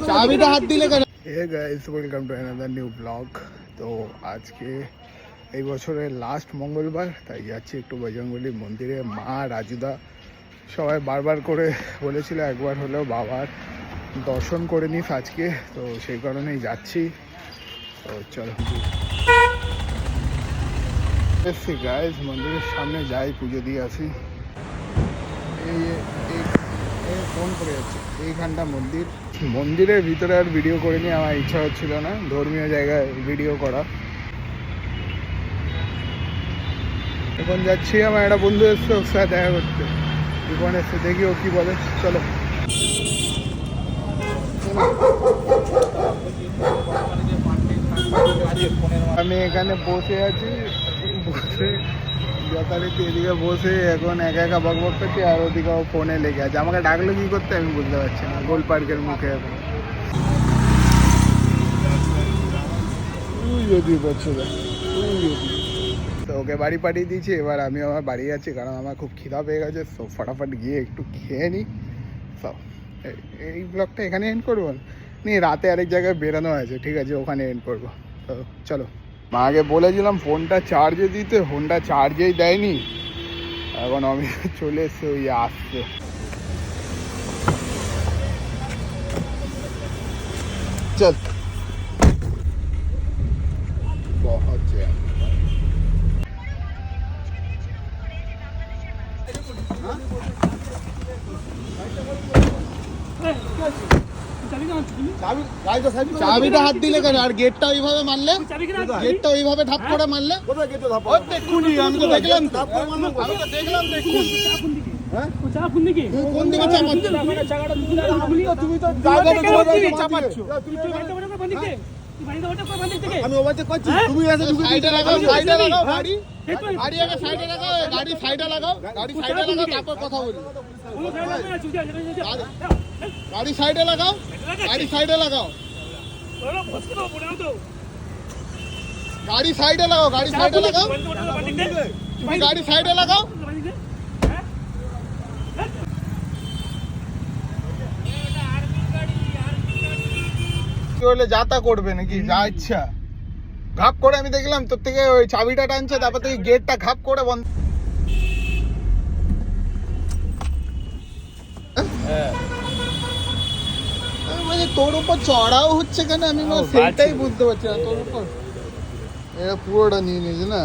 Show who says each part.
Speaker 1: চাবিটা হাত দিলে কেন? Hey guys, welcome to another new blog. তো আজকে এই বছরের লাস্ট মঙ্গলবার, তাই যাচ্ছি একটু বজরংবলী মন্দিরে। মা, রাজুদা সবাই বারবার করে বলেছিল একবার হলেও বাবার দর্শন করে নিস আজকে, তো সেই কারণেই যাচ্ছি। তো চলো এসছি গাইস, মন্দিরের সামনে যাই, পুজো দিয়ে আসি। এই ফোন করে যাচ্ছে, এইখানটা মন্দির। মন্দিরের ভিতরে আর ভিডিও করে নিয়ে আমার ইচ্ছা হচ্ছিল না, ধর্মীয় জায়গায় ভিডিও করা। এখন যাচ্ছি, আমার একটা বন্ধু এসছে, ওর সাথে দেখা করতে। জীবন এসছে, দেখি ও কি বলে। চলো। আমি এখানে বসে আছি, বসে যথারীতি এদিকে বসে এখন একা একা বক বক করছি, আর ওদিকেও ফোনে লেগে আছে। আমাকে ডাকলো কি করতে আমি বুঝতে পারছি না। গোল পার্কের মুখে এখন যদি বলছো, তো ওকে বাড়ি পাঠিয়ে দিয়েছি। এবার আমি আমার বাড়ি যাচ্ছি, কারণ আমার খুব খিদা পেয়ে গেছে। তো ফটাফট গিয়ে একটু খেয়ে নিই। তো এই ব্লগটা এখানে এন্ড করবো নি, রাতে আরেক জায়গায় বেরোনো আছে, ঠিক আছে, ওখানে এন্ড করবো। তো চলো। মাকে বলেছিলাম ফোনটা চার্জে দিতে, ফোনটা চার্জেই দেয়নি। এখন আমি চলে এসছে, ওই আসছে। চল চাবিটা হাত দিলে কেন? আর গেটটা ওইভাবে মারলে, গেটটা ওইভাবে ধাপ করে মারলে। আমি তো দেখলাম, কোন দিকে চাপাচ্ছ? আমি ওভারটেক করছি, তুমি এসে সাইডে লাগাও, সাইডে লাগাও গাড়ি, গাড়ি আগে সাইডে লাগাও, গাড়ি সাইডে লাগাও, গাড়ি সাইডে লাগাও, তারপর কথা বলি। গাড়ি সাইডে লাগাও, গাড়ি সাইডে লাগাও, গাড়ি সাইডে লাগাও, গাড়ি সাইডে লাগাও, তুমি গাড়ি সাইডে লাগাও। হলে যাতা করবে নাকি যা ইচ্ছা ঘাপ করে। আমি দেখলাম তোর থেকে ওই চাবিটা টানছে, তারপর থেকে গেটটা ঘাপ করে বন্ধ। মানে তোর উপর চড়াও হচ্ছে কেন আমি সেটাই বুঝতে পারছি না। তোর উপর এরা পুরোটা নিয়ে নিয়েছে না।